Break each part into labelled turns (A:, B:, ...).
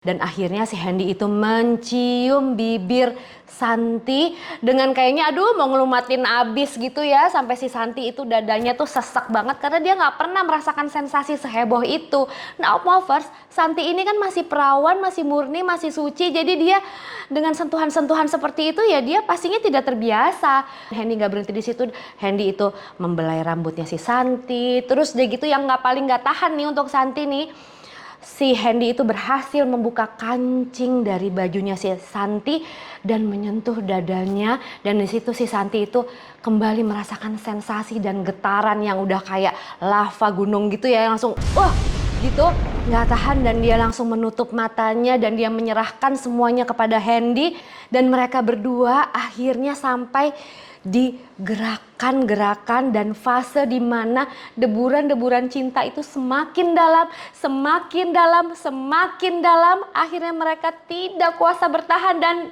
A: Dan akhirnya si Hendy itu mencium bibir Santi dengan kayaknya aduh mau ngelumatin abis gitu ya. Sampai si Santi itu dadanya tuh sesek banget karena dia nggak pernah merasakan sensasi seheboh itu. Nah Opmovers, Santi ini kan masih perawan, masih murni, masih suci. Jadi dia dengan sentuhan-sentuhan seperti itu ya dia pastinya tidak terbiasa. Hendy nggak berhenti di situ. Hendy itu membelai rambutnya si Santi. Terus dia gitu yang paling nggak tahan nih untuk Santi nih. Si Hendy itu berhasil membuka kancing dari bajunya si Santi dan menyentuh dadanya, dan di situ si Santi itu kembali merasakan sensasi dan getaran yang udah kayak lava gunung gitu ya, langsung wah gitu nggak tahan dan dia langsung menutup matanya dan dia menyerahkan semuanya kepada Hendy, dan mereka berdua akhirnya sampai di gerakan-gerakan dan fase di mana deburan-deburan cinta itu semakin dalam, semakin dalam, semakin dalam. Akhirnya mereka tidak kuasa bertahan dan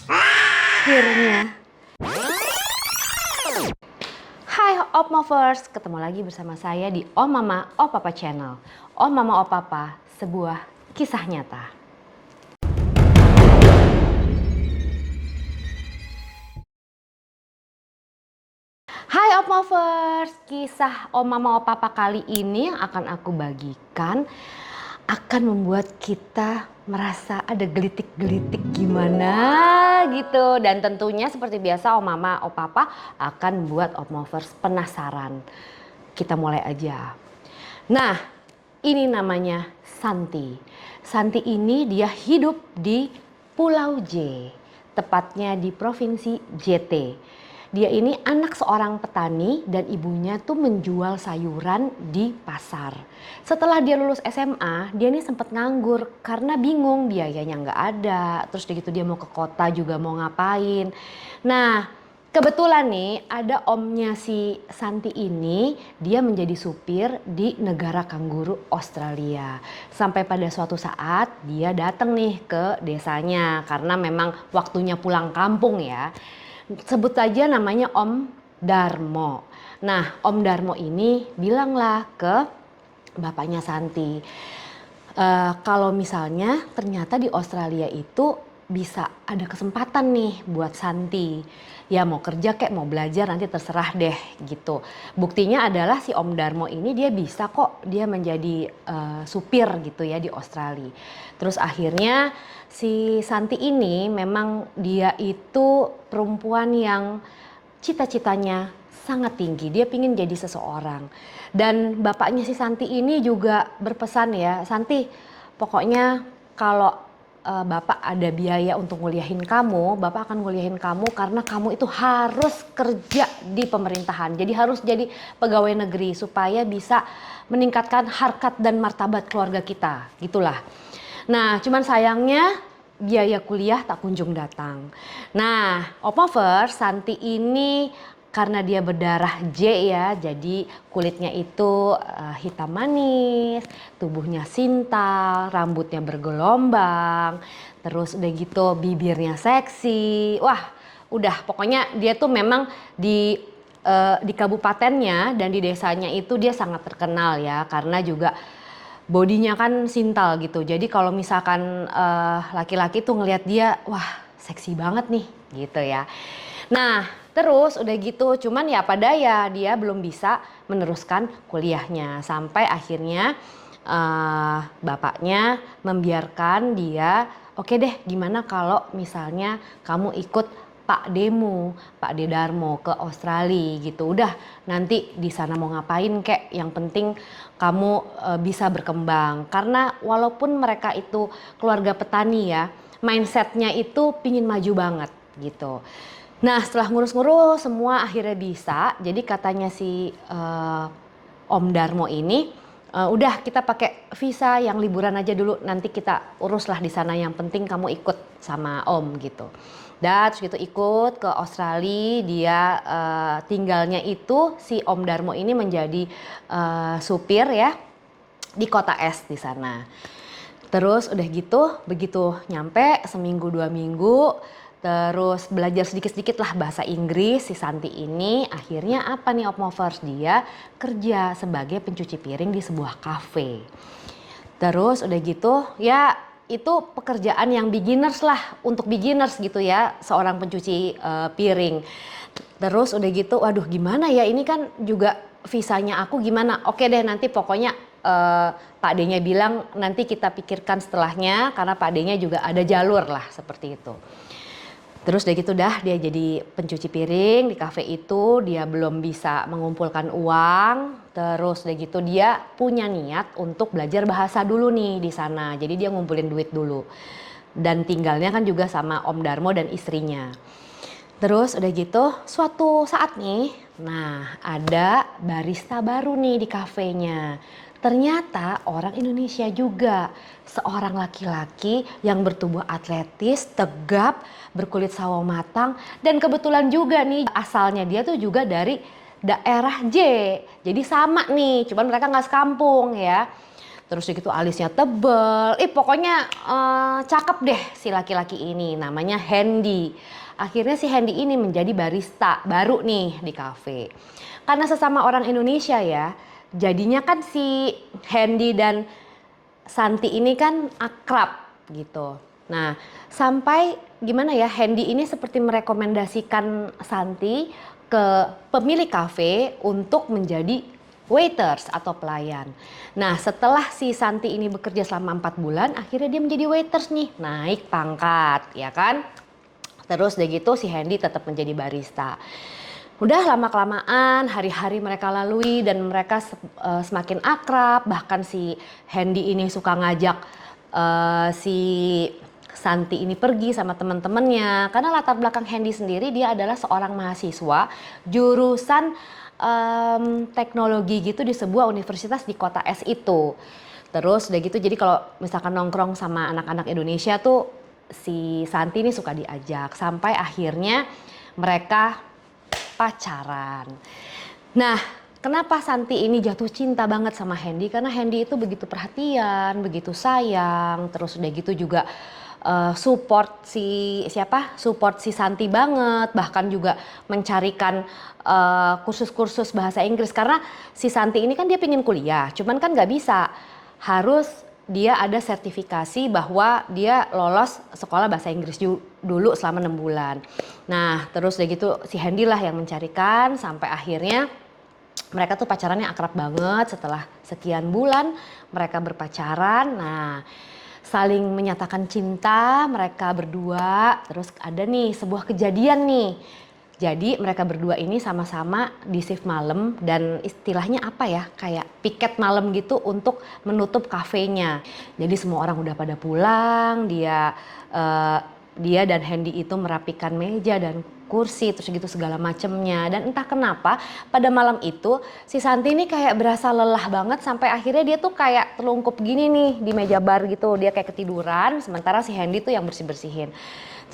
A: akhirnya. Hai Opmovers, ketemu lagi bersama saya di Om Mama O Papa Channel. Om Mama O Papa, sebuah kisah nyata. Hai Opmovers, kisah Om Mama O Papa kali ini yang akan aku bagikan akan membuat kita merasa ada gelitik-gelitik gimana gitu. Dan tentunya seperti biasa Om Mama O Papa akan membuat Opmovers penasaran. Kita mulai aja. Nah, ini namanya Santi. Santi ini dia hidup di Pulau J, tepatnya di Provinsi JT. Dia ini anak seorang petani dan ibunya tuh menjual sayuran di pasar. Setelah dia lulus SMA, dia ini sempat nganggur karena bingung biayanya nggak ada. Terus begitu dia mau ke kota juga mau ngapain. Nah, kebetulan nih ada omnya si Santi ini, dia menjadi supir di negara kanguru Australia. Sampai pada suatu saat dia datang nih ke desanya karena memang waktunya pulang kampung ya. Sebut saja namanya Om Darmo. Nah, Om Darmo ini bilanglah ke bapaknya Santi, kalau misalnya ternyata di Australia itu bisa ada kesempatan nih buat Santi. Ya mau kerja kayak mau belajar nanti terserah deh gitu. Buktinya adalah si Om Darmo ini dia bisa kok dia menjadi supir gitu ya di Australia. Terus akhirnya si Santi ini memang dia itu perempuan yang cita-citanya sangat tinggi. Dia pingin jadi seseorang. Dan bapaknya si Santi ini juga berpesan ya, Santi pokoknya kalau Bapak ada biaya untuk nguliahin kamu, Bapak akan nguliahin kamu karena kamu itu harus kerja di pemerintahan. Jadi harus jadi pegawai negeri supaya bisa meningkatkan harkat dan martabat keluarga kita, gitulah. Nah, cuman sayangnya biaya kuliah tak kunjung datang. Nah, Opmovers, Santi ini karena dia berdarah J ya, jadi kulitnya itu hitam manis, tubuhnya sintal, rambutnya bergelombang, terus udah gitu bibirnya seksi. Wah, udah pokoknya dia tuh memang di kabupatennya dan di desanya itu dia sangat terkenal ya, karena juga bodinya kan sintal gitu. Jadi kalau misalkan laki-laki tuh ngelihat dia, wah seksi banget nih gitu ya. Nah terus udah gitu, cuman ya apa daya dia belum bisa meneruskan kuliahnya. Sampai akhirnya bapaknya membiarkan dia, oke deh gimana kalau misalnya kamu ikut Pak Dedarmo ke Australia gitu. Udah nanti di sana mau ngapain kek, yang penting kamu bisa berkembang. Karena walaupun mereka itu keluarga petani ya, mindsetnya itu pingin maju banget gitu. Nah setelah ngurus-ngurus semua akhirnya bisa. Jadi katanya si Om Darmo ini, udah kita pakai visa yang liburan aja dulu, nanti kita uruslah di sana, yang penting kamu ikut sama Om gitu. Dan terus gitu ikut ke Australia, dia tinggalnya itu si Om Darmo ini menjadi supir ya di kota es di sana. Terus udah gitu begitu nyampe seminggu 2 minggu, terus belajar sedikit-sedikit lah bahasa Inggris si Santi ini. Akhirnya apa nih Opmovers, dia kerja sebagai pencuci piring di sebuah kafe. Terus udah gitu ya itu pekerjaan yang beginners lah, untuk beginners gitu ya, seorang pencuci piring. Terus udah gitu, waduh gimana ya, ini kan juga visanya aku gimana? Oke deh, nanti pokoknya Pak D-nya bilang nanti kita pikirkan setelahnya, karena Pak D-nya juga ada jalur lah seperti itu. Terus udah gitu dia jadi pencuci piring di kafe itu, dia belum bisa mengumpulkan uang. Terus udah gitu dia punya niat untuk belajar bahasa dulu nih di sana. Jadi dia ngumpulin duit dulu. Dan tinggalnya kan juga sama Om Darmo dan istrinya. Terus udah gitu suatu saat nih, nah ada barista baru nih di kafenya. Ternyata orang Indonesia juga, seorang laki-laki yang bertubuh atletis, tegap, berkulit sawo matang, dan kebetulan juga nih asalnya dia tuh juga dari daerah J. Jadi sama nih, cuman mereka nggak sekampung ya. Terus gitu alisnya tebel, pokoknya cakep deh si laki-laki ini, namanya Hendy. Akhirnya si Hendy ini menjadi barista baru nih di kafe. Karena sesama orang Indonesia ya, jadinya kan si Hendy dan Santi ini kan akrab gitu. Nah, sampai gimana ya, Hendy ini seperti merekomendasikan Santi ke pemilik kafe untuk menjadi waiters atau pelayan. Nah, setelah si Santi ini bekerja selama 4 bulan, akhirnya dia menjadi waiters nih, naik pangkat, ya kan? Terus udah gitu si Hendy tetap menjadi barista. Udah lama-kelamaan hari-hari mereka lalui dan mereka semakin akrab. Bahkan si Hendy ini suka ngajak si Santi ini pergi sama teman-temannya. Karena latar belakang Hendy sendiri, dia adalah seorang mahasiswa jurusan teknologi gitu di sebuah universitas di kota S itu. Terus udah gitu jadi kalau misalkan nongkrong sama anak-anak Indonesia tuh si Santi ini suka diajak, sampai akhirnya mereka pacaran. Nah, kenapa Santi ini jatuh cinta banget sama Hendy? Karena Hendy itu begitu perhatian, begitu sayang, terus udah gitu juga support support si Santi banget, bahkan juga mencarikan kursus-kursus bahasa Inggris, karena si Santi ini kan dia pengen kuliah, cuman kan nggak bisa, harus dia ada sertifikasi bahwa dia lolos sekolah bahasa Inggris dulu selama 6 bulan. Nah, terus udah gitu si Hendy lah yang mencarikan, sampai akhirnya mereka tuh pacarannya akrab banget. Setelah sekian bulan mereka berpacaran. Nah, saling menyatakan cinta mereka berdua. Terus ada nih sebuah kejadian nih. Jadi mereka berdua ini sama-sama di shift malam, dan istilahnya apa ya, kayak piket malam gitu untuk menutup kafenya. Jadi semua orang udah pada pulang, dia dan Hendy itu merapikan meja dan kursi, terus gitu segala macemnya. Dan entah kenapa pada malam itu si Santi ini kayak berasa lelah banget, sampai akhirnya dia tuh kayak telungkup gini nih di meja bar gitu. Dia kayak ketiduran, sementara si Hendy tuh yang bersih-bersihin.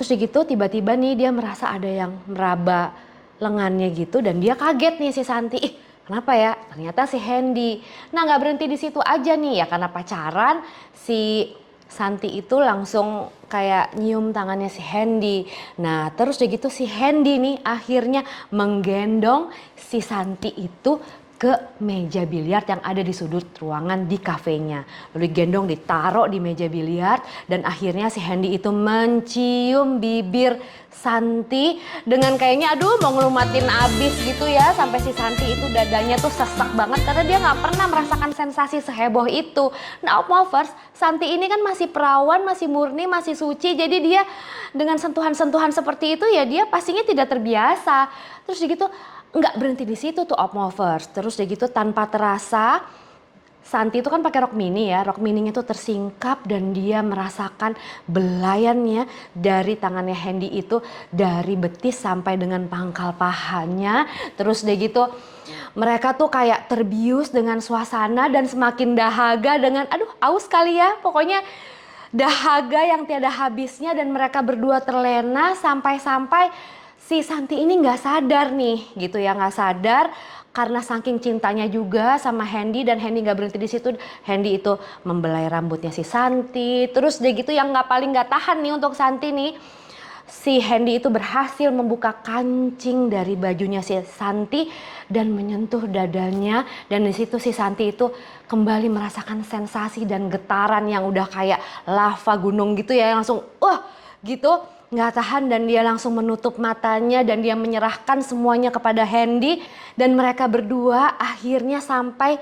A: Terus gitu tiba-tiba nih dia merasa ada yang meraba lengannya gitu, dan dia kaget nih si Santi. Kenapa ya? Ternyata si Hendy. Nah, nggak berhenti di situ aja nih ya, karena pacaran si Santi itu langsung kayak nyium tangannya si Hendy. Nah, terus udah gitu si Hendy nih akhirnya menggendong si Santi itu ke meja biliar yang ada di sudut ruangan di kafenya. Lalu digendong, ditaruh di meja biliar, dan akhirnya si Hendy itu mencium bibir Santi dengan kayaknya aduh mau ngelumatin abis gitu ya, sampai si Santi itu dadanya tuh sesak banget karena dia nggak pernah merasakan sensasi seheboh itu. Nah, Opmovers, Santi ini kan masih perawan, masih murni, masih suci, jadi dia dengan sentuhan-sentuhan seperti itu ya dia pastinya tidak terbiasa. Terus gitu nggak berhenti di situ tuh Opmovers. Terus udah gitu tanpa terasa Santi itu kan pakai rok mini ya, rok mininya tuh tersingkap dan dia merasakan belayannya dari tangannya Hendy itu dari betis sampai dengan pangkal pahanya. Terus udah gitu mereka tuh kayak terbius dengan suasana dan semakin dahaga dengan aduh aus kali ya, pokoknya dahaga yang tiada habisnya, dan mereka berdua terlena sampai-sampai si Santi ini nggak sadar nih gitu ya, nggak sadar karena saking cintanya juga sama Hendy. Dan Hendy nggak berhenti di situ, Hendy itu membelai rambutnya si Santi. Terus dia gitu yang paling nggak tahan nih untuk Santi nih, si Hendy itu berhasil membuka kancing dari bajunya si Santi dan menyentuh dadanya, dan di situ si Santi itu kembali merasakan sensasi dan getaran yang udah kayak lava gunung gitu ya, langsung gitu nggak tahan, dan dia langsung menutup matanya dan dia menyerahkan semuanya kepada Hendy, dan mereka berdua akhirnya sampai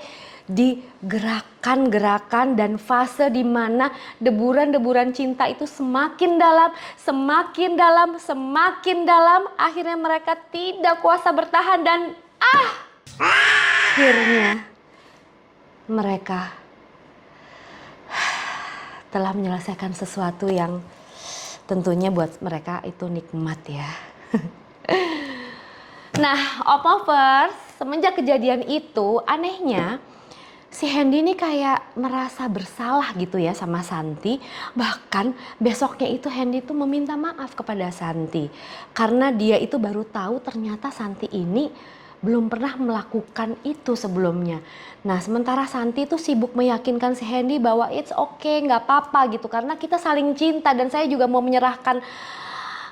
A: di gerakan-gerakan dan fase di mana deburan-deburan cinta itu semakin dalam, semakin dalam, semakin dalam. Akhirnya mereka tidak kuasa bertahan dan akhirnya mereka telah menyelesaikan sesuatu yang tentunya buat mereka itu nikmat ya. Nah, Opmovers, semenjak kejadian itu anehnya si Hendy ini kayak merasa bersalah gitu ya sama Santi. Bahkan besoknya itu Hendy tuh meminta maaf kepada Santi. Karena dia itu baru tahu ternyata Santi ini belum pernah melakukan itu sebelumnya. Nah, sementara Santi tuh sibuk meyakinkan si Hendy bahwa it's okay, nggak apa-apa gitu. Karena kita saling cinta dan saya juga mau menyerahkan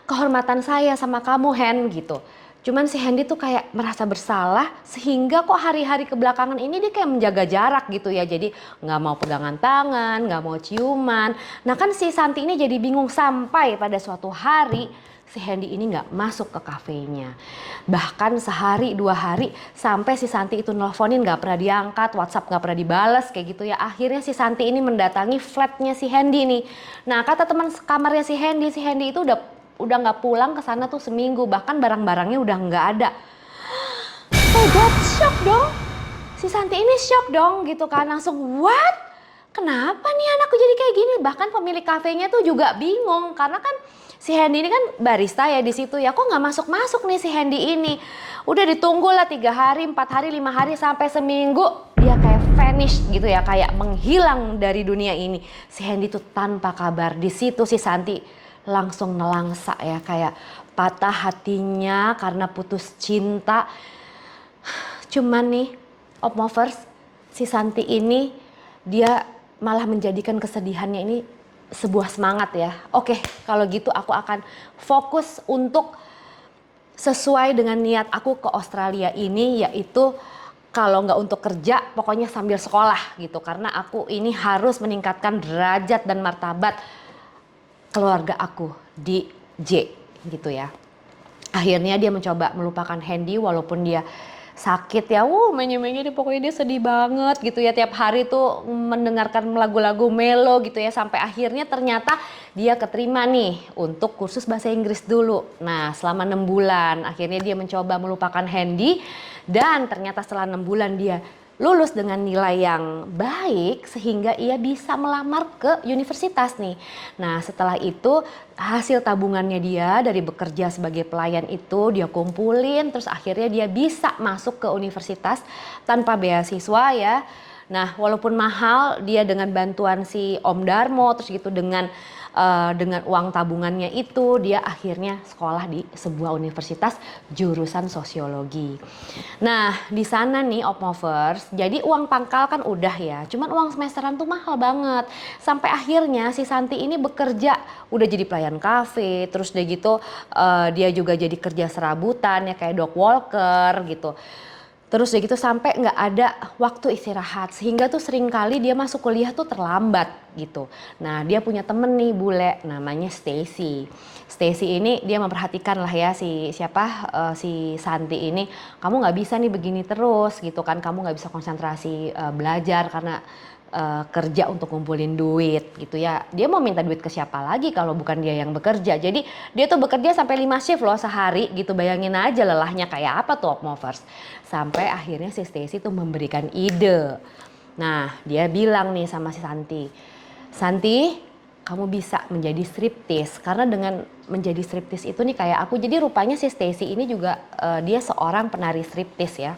A: kehormatan saya sama kamu, Hen, gitu. Cuman si Hendy tuh kayak merasa bersalah sehingga kok hari-hari kebelakangan ini dia kayak menjaga jarak gitu ya. Jadi nggak mau pegangan tangan, nggak mau ciuman. Nah kan si Santi ini jadi bingung sampai pada suatu hari si Hendy ini nggak masuk ke kafenya. Bahkan sehari 2 hari sampai si Santi itu nelfonin nggak pernah diangkat, WhatsApp nggak pernah dibales kayak gitu ya. Akhirnya si Santi ini mendatangi flatnya si Hendy nih. Nah kata teman kamarnya si Hendy itu udah nggak pulang ke sana tuh seminggu, bahkan barang-barangnya udah nggak ada. Oh God, shock dong. Si Santi ini shock dong gitu kan, langsung what? Kenapa nih anakku jadi kayak gini? Bahkan pemilik kafenya tuh juga bingung karena kan si Hendy ini kan barista ya di situ ya, kok nggak masuk-masuk nih si Hendy ini. Udah ditunggu lah 3 hari, 4 hari, 5 hari sampai seminggu dia kayak vanish gitu ya, kayak menghilang dari dunia ini. Si Hendy tuh tanpa kabar. Di situ si Santi langsung nelangsa ya, kayak patah hatinya karena putus cinta. Cuman nih Opmovers, si Santi ini dia malah menjadikan kesedihannya ini sebuah semangat ya. Oke, kalau gitu aku akan fokus untuk sesuai dengan niat aku ke Australia ini, yaitu kalau nggak untuk kerja pokoknya sambil sekolah gitu, karena aku ini harus meningkatkan derajat dan martabat keluarga aku di J gitu ya. Akhirnya dia mencoba melupakan Hendy walaupun dia sakit ya. Menye-menye pokoknya dia sedih banget gitu ya. Tiap hari tuh mendengarkan lagu-lagu melo gitu ya. Sampai akhirnya ternyata dia keterima nih untuk kursus bahasa Inggris dulu. Nah selama 6 bulan akhirnya dia mencoba melupakan Hendy. Dan ternyata setelah 6 bulan dia lulus dengan nilai yang baik sehingga ia bisa melamar ke universitas nih. Nah setelah itu hasil tabungannya dia dari bekerja sebagai pelayan itu dia kumpulin, terus akhirnya dia bisa masuk ke universitas tanpa beasiswa ya. Nah walaupun mahal, dia dengan bantuan si Om Darmo terus gitu dengan uang tabungannya itu dia akhirnya sekolah di sebuah universitas jurusan sosiologi. Nah di sana nih Opmovers, jadi uang pangkal kan udah ya, cuman uang semesteran tuh mahal banget. Sampai akhirnya si Santi ini bekerja udah jadi pelayan kafe, terus udah gitu dia juga jadi kerja serabutan ya kayak dog walker gitu. Terus udah gitu sampai nggak ada waktu istirahat, sehingga tuh sering kali dia masuk kuliah tuh terlambat gitu. Nah dia punya temen nih bule namanya Stacy. Stacy ini dia memperhatikan lah ya si Santi ini, kamu nggak bisa nih begini terus gitu kan, kamu nggak bisa konsentrasi belajar karena kerja untuk ngumpulin duit gitu ya. Dia mau minta duit ke siapa lagi kalau bukan dia yang bekerja. Jadi dia tuh bekerja sampai 5 shift loh sehari gitu. Bayangin aja lelahnya kayak apa tuh Opmovers. Sampai akhirnya si Stacy tuh memberikan ide. Nah dia bilang nih sama si Santi, Santi kamu bisa menjadi striptis. Karena dengan menjadi striptis itu nih kayak aku. Jadi rupanya si Stacy ini juga dia seorang penari striptis ya.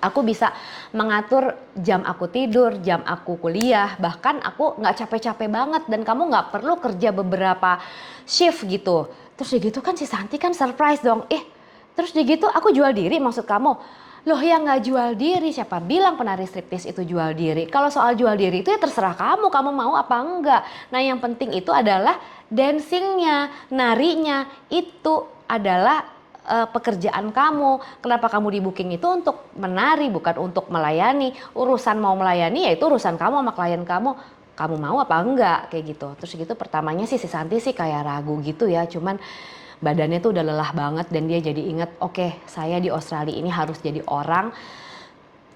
A: Aku bisa mengatur jam aku tidur, jam aku kuliah, bahkan aku nggak capek-capek banget dan kamu nggak perlu kerja beberapa shift gitu. Terus gitu kan si Santi kan surprise dong, terus gitu aku jual diri maksud kamu? Loh yang nggak jual diri, siapa bilang penari striptease itu jual diri? Kalau soal jual diri itu ya terserah kamu mau apa enggak. Nah yang penting itu adalah dancingnya, narinya, itu adalah pekerjaan kamu. Kenapa kamu di booking itu untuk menari bukan untuk melayani. Urusan mau melayani ya itu urusan kamu sama klien kamu. Kamu mau apa enggak kayak gitu. Terus gitu pertamanya sih si Santi sih kayak ragu gitu ya, cuman badannya tuh udah lelah banget dan dia jadi inget, oke, saya di Australia ini harus jadi orang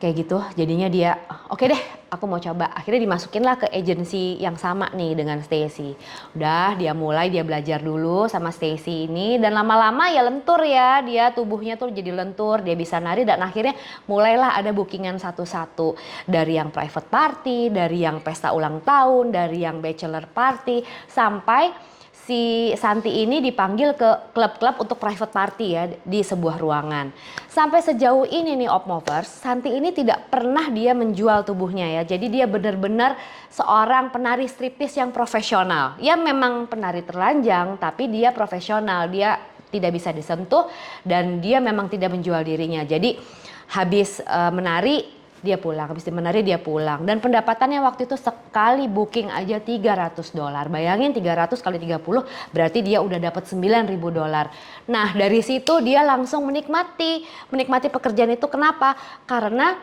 A: kayak gitu. Jadinya dia oke deh, aku mau coba. Akhirnya dimasukin lah ke agensi yang sama nih dengan Stacy. Udah dia mulai dia belajar dulu sama Stacy ini dan lama-lama ya lentur ya, dia tubuhnya tuh jadi lentur, dia bisa nari dan akhirnya mulailah ada bookingan satu-satu, dari yang private party, dari yang pesta ulang tahun, dari yang bachelor party, sampai si Santi ini dipanggil ke klub-klub untuk private party ya di sebuah ruangan. Sampai sejauh ini nih Opmovers, Santi ini tidak pernah dia menjual tubuhnya ya. Jadi dia benar-benar seorang penari striptease yang profesional. Ya memang penari telanjang tapi dia profesional, dia tidak bisa disentuh dan dia memang tidak menjual dirinya. Jadi habis menari dia pulang, habis menari dia pulang. Dan pendapatannya waktu itu sekali booking aja $300. Bayangin 300 kali 30 berarti dia udah dapat $9.000. Nah dari situ dia langsung menikmati pekerjaan itu. Kenapa? Karena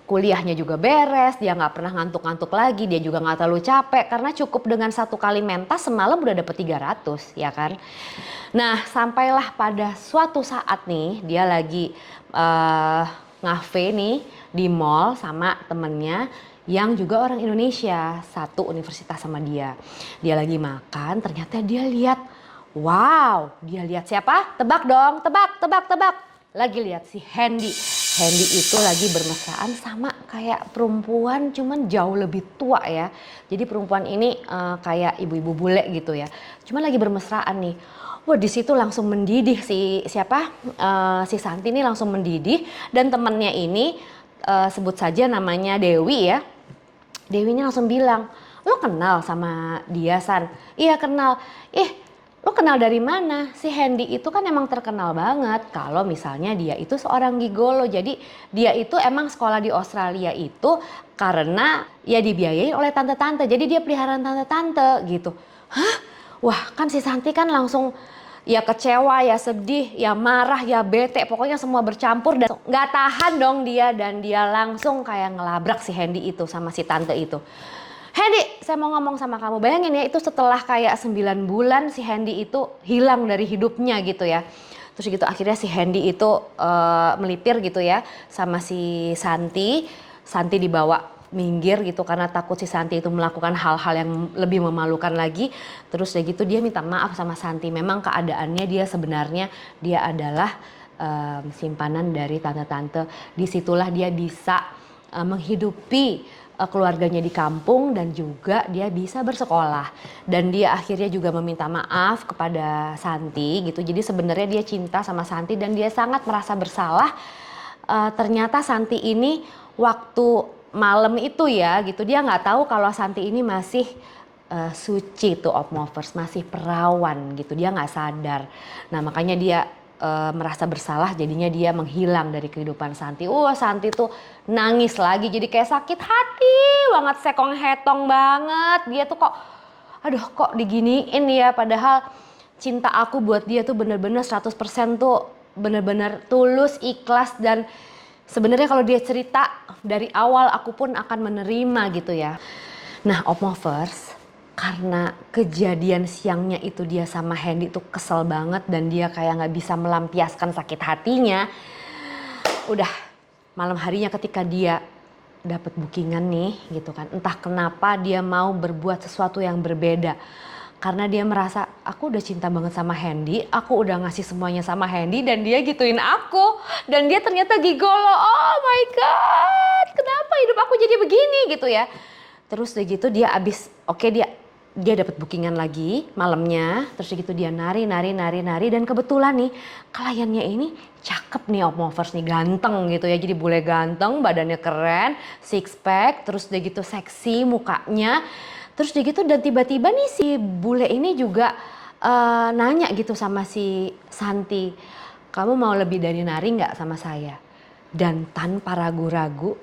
A: kuliahnya juga beres, dia nggak pernah ngantuk-ngantuk lagi, dia juga nggak terlalu capek karena cukup dengan satu kali mentas semalam udah dapet 300 ya kan. Nah sampailah pada suatu saat nih dia lagi ngafe nih di mall sama temennya yang juga orang Indonesia, satu universitas sama dia. Dia lagi makan, ternyata dia lihat, wow, dia lihat siapa? Tebak dong, tebak. Lagi lihat si Hendy. Hendy itu lagi bermesraan sama kayak perempuan cuman jauh lebih tua ya. Jadi perempuan ini kayak ibu-ibu bule gitu ya. Cuman lagi bermesraan nih. Wah di situ langsung mendidih si Santi ini langsung mendidih dan temennya ini sebut saja namanya Dewi ya. Dewi ini langsung bilang, lo kenal sama dia San? Iya kenal. Lo kenal dari mana? Si Hendy itu kan emang terkenal banget kalau misalnya dia itu seorang gigolo. Jadi dia itu emang sekolah di Australia itu karena ya dibiayai oleh tante-tante. Jadi dia peliharaan tante-tante gitu. Hah? Wah kan si Santi kan langsung ya kecewa, ya sedih, ya marah, ya bete. Pokoknya semua bercampur dan gak tahan dong dia. Dan dia langsung kayak ngelabrak si Hendy itu sama si tante itu. Hendy, saya mau ngomong sama kamu. Bayangin ya itu setelah kayak 9 bulan si Hendy itu hilang dari hidupnya gitu ya. Terus gitu akhirnya si Hendy itu melipir gitu ya sama si Santi. Santi dibawa minggir gitu karena takut si Santi itu melakukan hal-hal yang lebih memalukan lagi. Terus ya gitu dia minta maaf sama Santi. Memang keadaannya dia sebenarnya dia adalah simpanan dari tante-tante. Disitulah dia bisa menghidupi keluarganya di kampung dan juga dia bisa bersekolah. Dan dia akhirnya juga meminta maaf kepada Santi gitu. Jadi sebenarnya dia cinta sama Santi dan dia sangat merasa bersalah. Ternyata Santi ini waktu malam itu ya gitu dia nggak tahu kalau Santi ini masih suci tuh Opmovers, masih perawan gitu, dia nggak sadar. Nah makanya dia merasa bersalah jadinya dia menghilang dari kehidupan Santi. Santi tuh nangis lagi jadi kayak sakit hati banget, sekong hetong banget. Dia tuh kok aduh kok diginiin ya, padahal cinta aku buat dia tuh bener-bener 100% tuh bener-bener tulus, ikhlas. Dan sebenarnya kalau dia cerita dari awal aku pun akan menerima gitu ya. Nah Opmovers, karena kejadian siangnya itu dia sama Hendy tuh kesel banget dan dia kayak gak bisa melampiaskan sakit hatinya. Udah malam harinya ketika dia dapat bookingan nih gitu kan, entah kenapa dia mau berbuat sesuatu yang berbeda. Karena dia merasa aku udah cinta banget sama Hendy, aku udah ngasih semuanya sama Hendy dan dia gituin aku. Dan dia ternyata gigolo, oh my god kenapa hidup aku jadi begini gitu ya. Terus udah gitu dia dia dapat bookingan lagi malamnya. Terus gitu dia nari dan kebetulan nih kliennya ini cakep nih Opmovers nih, ganteng gitu ya. Jadi bule ganteng, badannya keren, six pack, terus udah gitu seksi mukanya. Terus udah gitu dan tiba-tiba nih si bule ini juga nanya gitu sama si Santi, kamu mau lebih dari nari nggak sama saya? Dan tanpa ragu-ragu,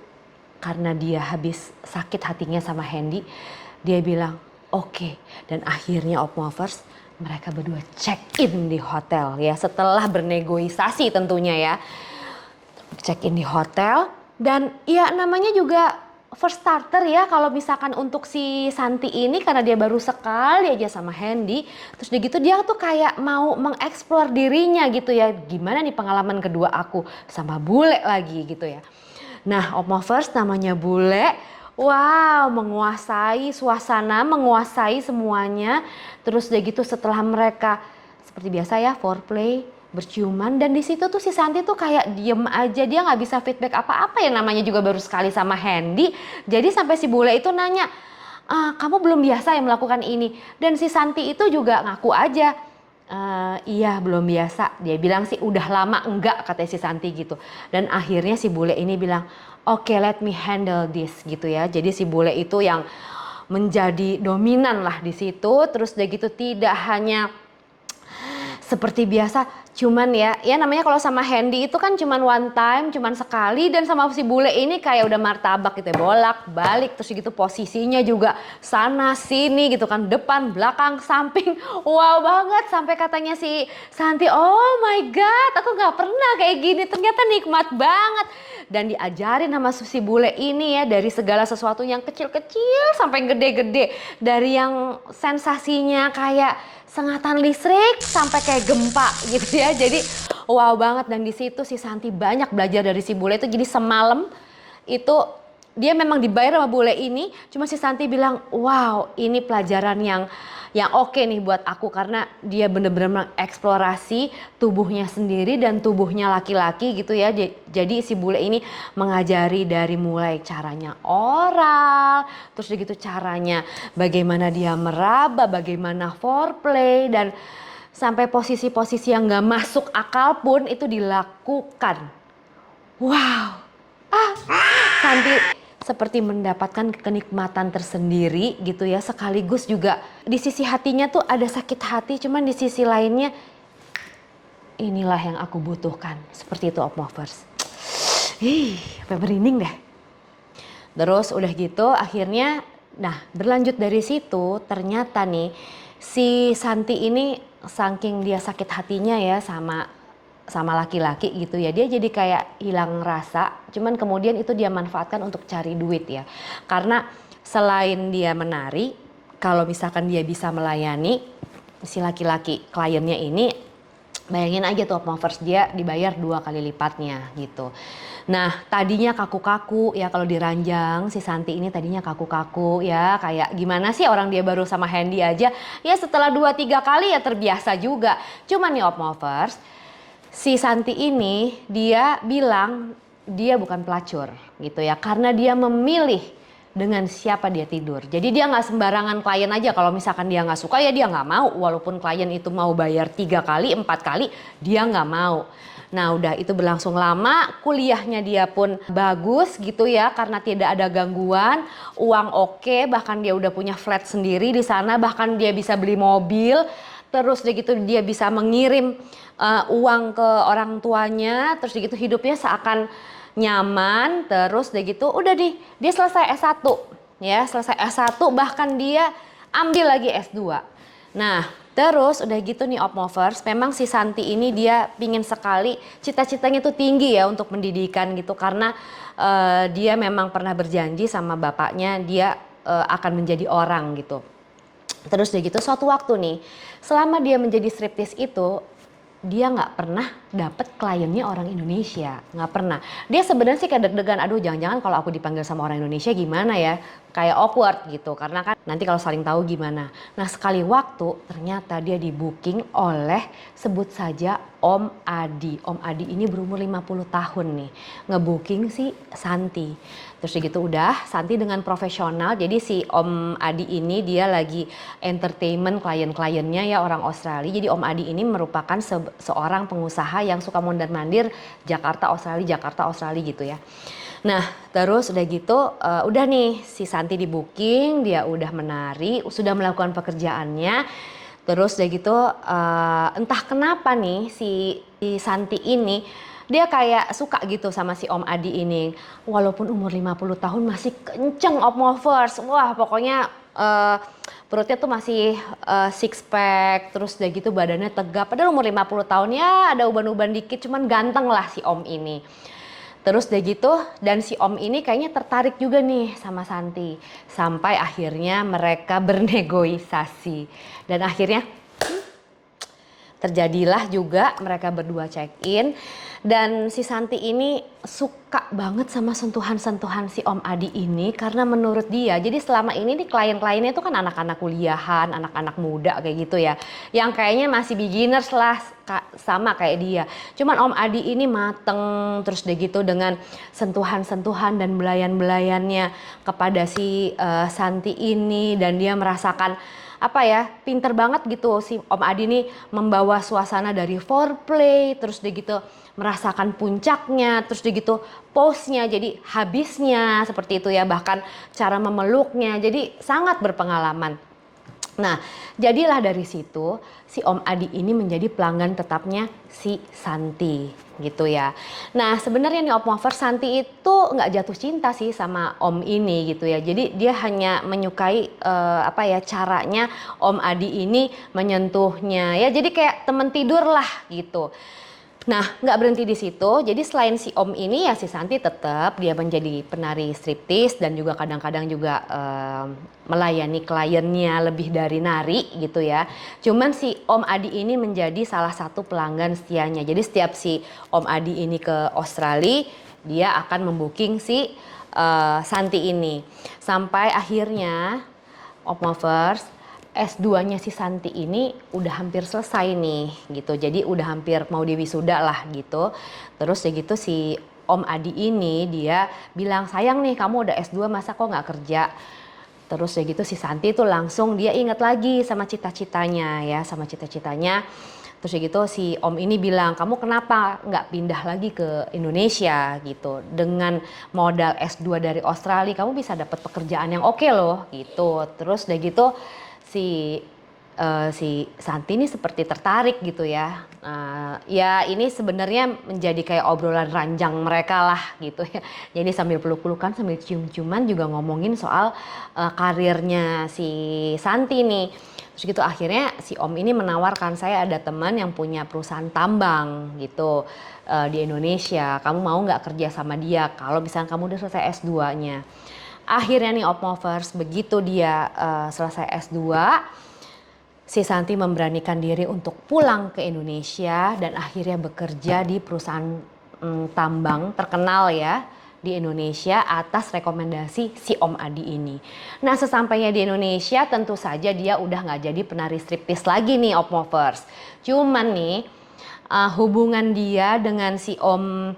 A: karena dia habis sakit hatinya sama Hendy, dia bilang oke. Dan akhirnya Opmovers, mereka berdua check in di hotel ya, setelah bernegosiasi tentunya ya. Check in di hotel, dan ya namanya juga first starter ya kalau misalkan untuk si Santi ini, karena dia baru sekali aja sama Hendy, terus dia tuh kayak mau mengeksplor dirinya gitu ya, gimana nih pengalaman kedua aku sama bule lagi gitu ya. Nah, Opmovers, namanya bule, wow, menguasai suasana, menguasai semuanya. Terus udah gitu setelah mereka seperti biasa ya foreplay, berciuman, dan di situ tuh si Santi tuh kayak diem aja, dia nggak bisa feedback apa-apa ya, namanya juga baru sekali sama Hendy. Jadi sampai si bule itu nanya, kamu belum biasa ya melakukan ini? Dan si Santi itu juga ngaku aja, iya belum biasa. Dia bilang sih udah lama enggak, katanya si Santi gitu. Dan akhirnya si bule ini bilang, oke, let me handle this gitu ya. Jadi si bule itu yang menjadi dominan lah di situ. Terus udah gitu tidak hanya seperti biasa, cuman ya namanya kalau sama Hendy itu kan cuman one time, cuman sekali, dan sama si bule ini kayak udah martabak gitu ya, bolak balik, terus gitu posisinya juga sana sini gitu kan, depan, belakang, samping, wow banget. Sampai katanya si Santi, oh my god, aku nggak pernah kayak gini, ternyata nikmat banget. Dan diajarin sama si bule ini ya, dari segala sesuatu yang kecil-kecil sampai gede-gede, dari yang sensasinya kayak sengatan listrik sampai kayak gempa gitu ya. Jadi wow banget. Dan di situ si Santi banyak belajar dari si bule itu. Jadi semalam itu dia memang dibayar sama bule ini, cuma si Santi bilang wow, ini pelajaran yang oke nih buat aku, karena dia bener-bener mengeksplorasi tubuhnya sendiri dan tubuhnya laki-laki gitu ya. Jadi si bule ini mengajari dari mulai caranya oral, terus gitu caranya bagaimana dia meraba, bagaimana foreplay, dan sampai posisi-posisi yang gak masuk akal pun itu dilakukan. Wow, Santi seperti mendapatkan kenikmatan tersendiri gitu ya, sekaligus juga di sisi hatinya tuh ada sakit hati, cuman di sisi lainnya inilah yang aku butuhkan. Seperti itu Opmovers. Sampai merinding deh. Terus udah gitu akhirnya, nah berlanjut dari situ, ternyata nih si Santi ini saking dia sakit hatinya ya sama laki-laki gitu ya, dia jadi kayak hilang rasa. Cuman kemudian itu dia manfaatkan untuk cari duit ya, karena selain dia menari, kalau misalkan dia bisa melayani si laki-laki kliennya ini, bayangin aja tuh Opmovers, dia dibayar 2 kali lipatnya gitu. Nah tadinya kaku-kaku ya, kalau diranjang si Santi ini tadinya kaku-kaku ya, kayak gimana sih orang dia baru sama Hendy aja ya, setelah 2-3 kali ya terbiasa juga. Cuman nih Opmovers, si Santi ini dia bilang dia bukan pelacur gitu ya, karena dia memilih dengan siapa dia tidur. Jadi dia nggak sembarangan klien aja, kalau misalkan dia nggak suka ya dia nggak mau, walaupun klien itu mau bayar 3 kali, 4 kali, dia nggak mau. Nah udah itu berlangsung lama, kuliahnya dia pun bagus gitu ya, karena tidak ada gangguan, uang oke, bahkan dia udah punya flat sendiri di sana, bahkan dia bisa beli mobil. Terus dia gitu dia bisa mengirim uang ke orang tuanya, terus dia gitu hidupnya seakan nyaman. Terus dia gitu udah dia selesai S1 ya, selesai S1 bahkan dia ambil lagi S2. Nah terus udah gitu nih Opmovers, memang si Santi ini dia pingin sekali, cita-citanya tuh tinggi ya untuk pendidikan gitu, karena dia memang pernah berjanji sama bapaknya dia akan menjadi orang gitu. Terus dia gitu suatu waktu nih, selama dia menjadi striptease itu, dia nggak pernah dapet kliennya orang Indonesia, nggak pernah. Dia sebenarnya sih kayak deg-degan, aduh jangan-jangan kalau aku dipanggil sama orang Indonesia gimana ya, kayak awkward gitu, karena kan nanti kalau saling tahu gimana. Nah sekali waktu ternyata dia di booking oleh, sebut saja Om Adi. Om Adi ini berumur 50 tahun nih, ngebooking si Santi. Terus gitu udah, Santi dengan profesional, jadi si Om Adi ini dia lagi entertainment klien-kliennya ya orang Australia. Jadi Om Adi ini merupakan seorang pengusaha yang suka mondar-mandir Jakarta Australia gitu ya. Nah terus udah gitu udah nih si Santi di booking, dia udah menari, sudah melakukan pekerjaannya. Terus udah gitu entah kenapa nih si Santi ini dia kayak suka gitu sama si Om Adi ini. Walaupun umur 50 tahun masih kenceng Opmovers. Wah, pokoknya perutnya tuh masih six pack, terus udah gitu badannya tegap. Padahal umur 50 tahun ya ada uban-uban dikit, cuman ganteng lah si Om ini. Terus udah gitu, dan si Om ini kayaknya tertarik juga nih sama Santi. Sampai akhirnya mereka bernegosiasi. Dan akhirnya terjadilah juga mereka berdua check-in. Dan si Santi ini suka banget sama sentuhan-sentuhan si Om Adi ini karena menurut dia, jadi selama ini nih klien-kliennya itu kan anak-anak kuliahan, anak-anak muda kayak gitu ya, yang kayaknya masih beginners lah sama kayak dia. Cuman Om Adi ini mateng, terus udah gitu dengan sentuhan-sentuhan dan belayan-belayannya kepada si Santi ini, dan dia merasakan apa ya, pinter banget gitu si Om Adi nih membawa suasana dari foreplay, terus dia gitu merasakan puncaknya, terus dia gitu pose-nya, jadi habisnya seperti itu ya, bahkan cara memeluknya, jadi sangat berpengalaman. Nah, jadilah dari situ si Om Adi ini menjadi pelanggan tetapnya si Santi gitu ya. Nah, sebenarnya nih Opmover, Santi itu nggak jatuh cinta sih sama Om ini gitu ya. Jadi dia hanya menyukai apa ya, caranya Om Adi ini menyentuhnya ya. Jadi kayak temen tidur lah gitu. Nah, nggak berhenti di situ. Jadi selain si Om ini ya si Santi tetap dia menjadi penari striptis dan juga kadang-kadang juga melayani kliennya lebih dari nari gitu ya. Cuman si Om Adi ini menjadi salah satu pelanggan setianya. Jadi setiap si Om Adi ini ke Australia, dia akan membooking si Santi ini. Sampai akhirnya Opmovers, S2-nya si Santi ini udah hampir selesai nih gitu. Jadi udah hampir mau diwisuda lah gitu. Terus ya gitu si Om Adi ini dia bilang, sayang nih kamu udah S2 masa kok nggak kerja. Terus ya gitu si Santi tuh langsung dia inget lagi sama cita-citanya ya, sama cita-citanya. Terus ya gitu si Om ini bilang, kamu kenapa nggak pindah lagi ke Indonesia gitu. Dengan modal S2 dari Australia kamu bisa dapat pekerjaan yang oke loh gitu. Terus udah gitu si Santi ini seperti tertarik gitu ya. Ya ini sebenarnya menjadi kayak obrolan ranjang mereka lah gitu ya. Jadi sambil peluk-pelukan, sambil cium-ciuman juga ngomongin soal karirnya si Santi nih. Terus gitu akhirnya si Om ini menawarkan, saya ada teman yang punya perusahaan tambang gitu di Indonesia. Kamu mau nggak kerja sama dia kalau misalnya kamu udah selesai S2-nya. Akhirnya nih Opmovers, begitu dia selesai S2, si Santi memberanikan diri untuk pulang ke Indonesia dan akhirnya bekerja di perusahaan tambang terkenal ya di Indonesia atas rekomendasi si Om Adi ini. Nah, sesampainya di Indonesia tentu saja dia udah nggak jadi penari striptis lagi nih Opmovers. Cuman nih hubungan dia dengan si Om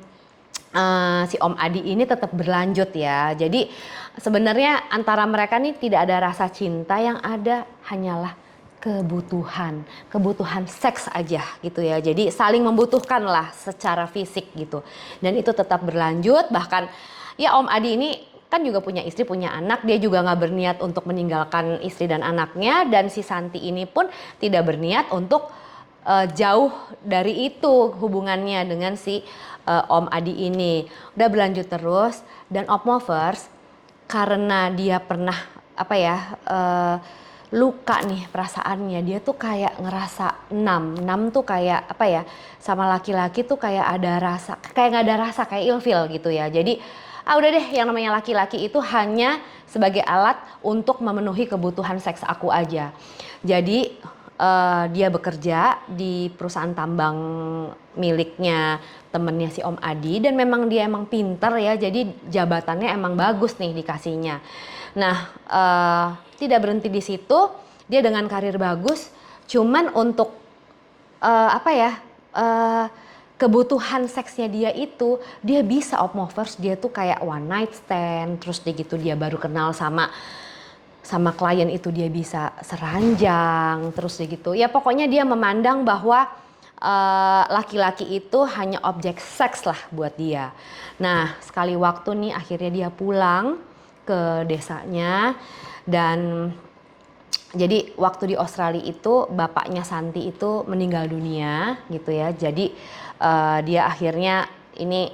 A: Adi ini tetap berlanjut ya. Jadi sebenarnya antara mereka nih tidak ada rasa cinta, yang ada hanyalah kebutuhan seks aja gitu ya. Jadi saling membutuhkan lah secara fisik gitu. Dan itu tetap berlanjut, bahkan ya Om Adi ini kan juga punya istri, punya anak, dia juga nggak berniat untuk meninggalkan istri dan anaknya, dan si Santi ini pun tidak berniat untuk jauh dari itu hubungannya dengan si Om Adi ini. Udah berlanjut terus, dan Opmovers karena dia pernah apa ya luka nih perasaannya, dia tuh kayak ngerasa enam tuh kayak apa ya, sama laki-laki tuh kayak ada rasa, kayak nggak ada rasa, kayak ilfil gitu ya. Jadi udah deh, yang namanya laki-laki itu hanya sebagai alat untuk memenuhi kebutuhan seks aku aja. Jadi dia bekerja di perusahaan tambang miliknya temennya si Om Adi, dan memang dia emang pinter ya, jadi jabatannya emang bagus nih dikasihnya. Nah, tidak berhenti di situ, dia dengan karir bagus, cuman untuk apa ya, kebutuhan seksnya dia itu, dia bisa Opmovers, dia tuh kayak one night stand, terus dia gitu dia baru kenal sama klien itu dia bisa seranjang, terus dia gitu. Ya pokoknya dia memandang bahwa laki-laki itu hanya objek seks lah buat dia. Nah, sekali waktu nih akhirnya dia pulang ke desanya, dan jadi waktu di Australia itu bapaknya Santi itu meninggal dunia gitu ya. Jadi dia akhirnya ini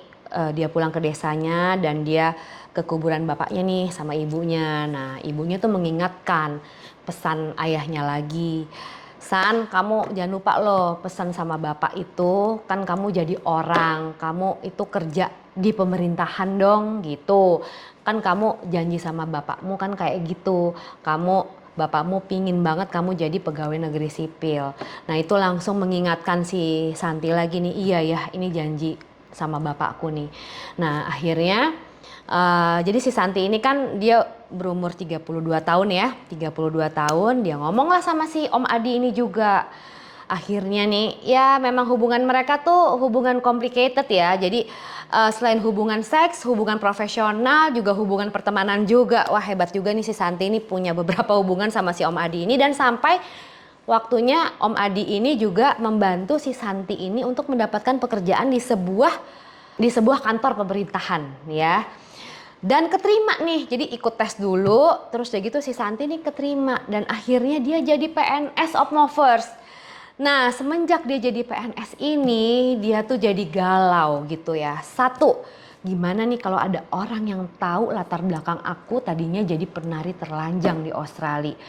A: dia pulang ke desanya dan dia ke kuburan bapaknya nih sama ibunya. Nah, ibunya tuh mengingatkan pesan ayahnya lagi. San, kamu jangan lupa loh pesan sama bapak itu, kan kamu jadi orang, kamu itu kerja di pemerintahan dong gitu. Kan kamu janji sama bapakmu kan kayak gitu, bapakmu pingin banget kamu jadi pegawai negeri sipil. Nah itu langsung mengingatkan si Santi lagi nih, iya ya ini janji sama bapakku nih. Nah akhirnya jadi si Santi ini kan dia berumur 32 tahun ya, 32 tahun dia ngomong lah sama si Om Adi ini juga. Akhirnya nih ya memang hubungan mereka tuh hubungan complicated ya. Jadi selain hubungan seks, hubungan profesional, juga hubungan pertemanan juga. Wah hebat juga nih si Santi ini punya beberapa hubungan sama si Om Adi ini. Dan sampai waktunya Om Adi ini juga membantu si Santi ini untuk mendapatkan pekerjaan di sebuah kantor pemerintahan ya. Dan keterima nih, jadi ikut tes dulu, terus udah gitu si Santi nih keterima. Dan akhirnya dia jadi PNS Opmovers. Nah semenjak dia jadi PNS ini, dia tuh jadi galau gitu ya. Satu, gimana nih kalau ada orang yang tahu latar belakang aku tadinya jadi penari terlanjang di Australia.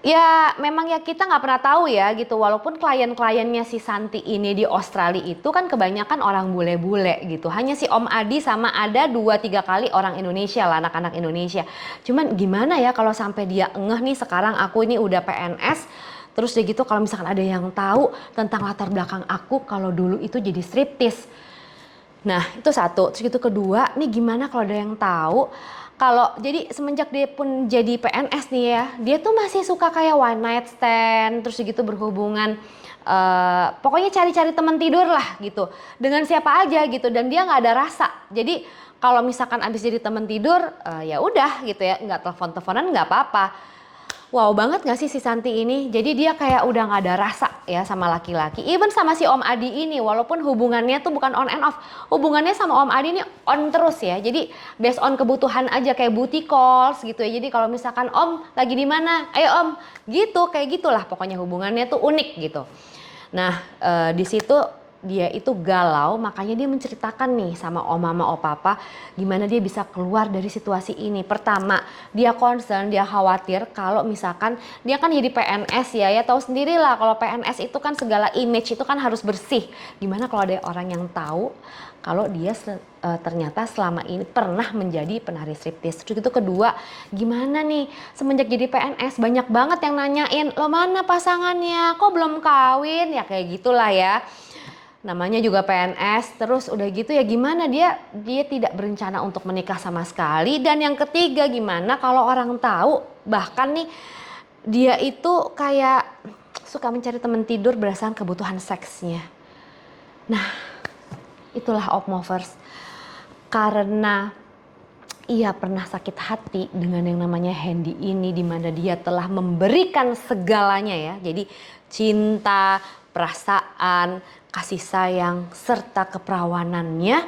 A: Ya memang ya kita nggak pernah tahu ya gitu, walaupun klien-kliennya si Santi ini di Australia itu kan kebanyakan orang bule-bule gitu. Hanya si Om Adi sama ada 2-3 kali orang Indonesia lah, anak-anak Indonesia. Cuman gimana ya kalau sampai dia ngeh nih sekarang aku ini udah PNS, terus dia gitu kalau misalkan ada yang tahu tentang latar belakang aku kalau dulu itu jadi striptis. Nah itu satu, terus gitu kedua nih gimana kalau ada yang tahu kalau jadi semenjak dia pun jadi PNS nih ya, dia tuh masih suka kayak one night stand, terus gitu berhubungan, pokoknya cari-cari teman tidur lah gitu, dengan siapa aja gitu, dan dia nggak ada rasa. Jadi kalau misalkan abis jadi teman tidur, ya udah gitu ya, nggak telepon-teleponan nggak apa-apa. Wow banget gak sih si Santi ini? Jadi dia kayak udah gak ada rasa ya sama laki-laki. Even sama si Om Adi ini, walaupun hubungannya tuh bukan on and off. Hubungannya sama Om Adi ini on terus ya. Jadi based on kebutuhan aja kayak booty calls gitu ya. Jadi kalau misalkan Om lagi di mana, ayo Om gitu, kayak gitulah. Pokoknya hubungannya tuh unik gitu. Nah di situ dia itu galau, makanya dia menceritakan nih sama om mama om papa gimana dia bisa keluar dari situasi ini. Pertama, dia concern, dia khawatir kalau misalkan dia kan jadi PNS ya tahu sendiri lah kalau PNS itu kan segala image itu kan harus bersih. Gimana kalau ada orang yang tahu kalau dia ternyata selama ini pernah menjadi penari striptis. Terus itu kedua, gimana nih semenjak jadi PNS banyak banget yang nanyain, lo mana pasangannya, kok belum kawin, ya kayak gitulah ya. Namanya juga PNS, terus udah gitu ya gimana dia tidak berencana untuk menikah sama sekali. Dan yang ketiga gimana kalau orang tahu bahkan nih dia itu kayak suka mencari teman tidur berdasarkan kebutuhan seksnya. Nah itulah Opmovers, karena ia pernah sakit hati dengan yang namanya Hendy ini, dimana dia telah memberikan segalanya ya, jadi cinta, perasaan, kasih sayang, serta keperawanannya.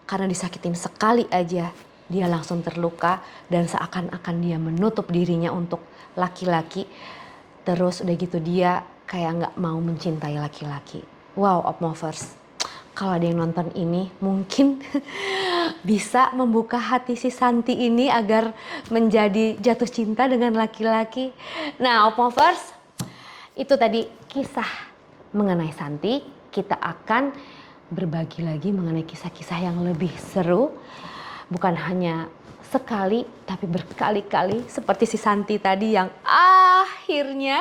A: Karena disakitin sekali aja dia langsung terluka dan seakan-akan dia menutup dirinya untuk laki-laki. Terus udah gitu dia kayak nggak mau mencintai laki-laki. Wow Opmovers, kalau ada yang nonton ini mungkin bisa membuka hati si Santi ini agar menjadi jatuh cinta dengan laki-laki. Nah Opmovers, itu tadi kisah mengenai Santi. Kita akan berbagi lagi mengenai kisah-kisah yang lebih seru. Bukan hanya sekali, tapi berkali-kali. Seperti si Santi tadi yang akhirnya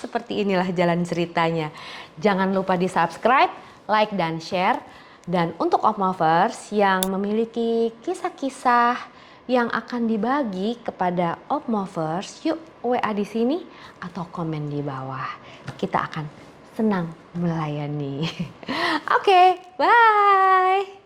A: seperti inilah jalan ceritanya. Jangan lupa di subscribe, like, dan share. Dan untuk Opmovers yang memiliki kisah-kisah yang akan dibagi kepada Opmovers, yuk WA di sini atau komen di bawah. Kita akan senang melayani. Oke, bye.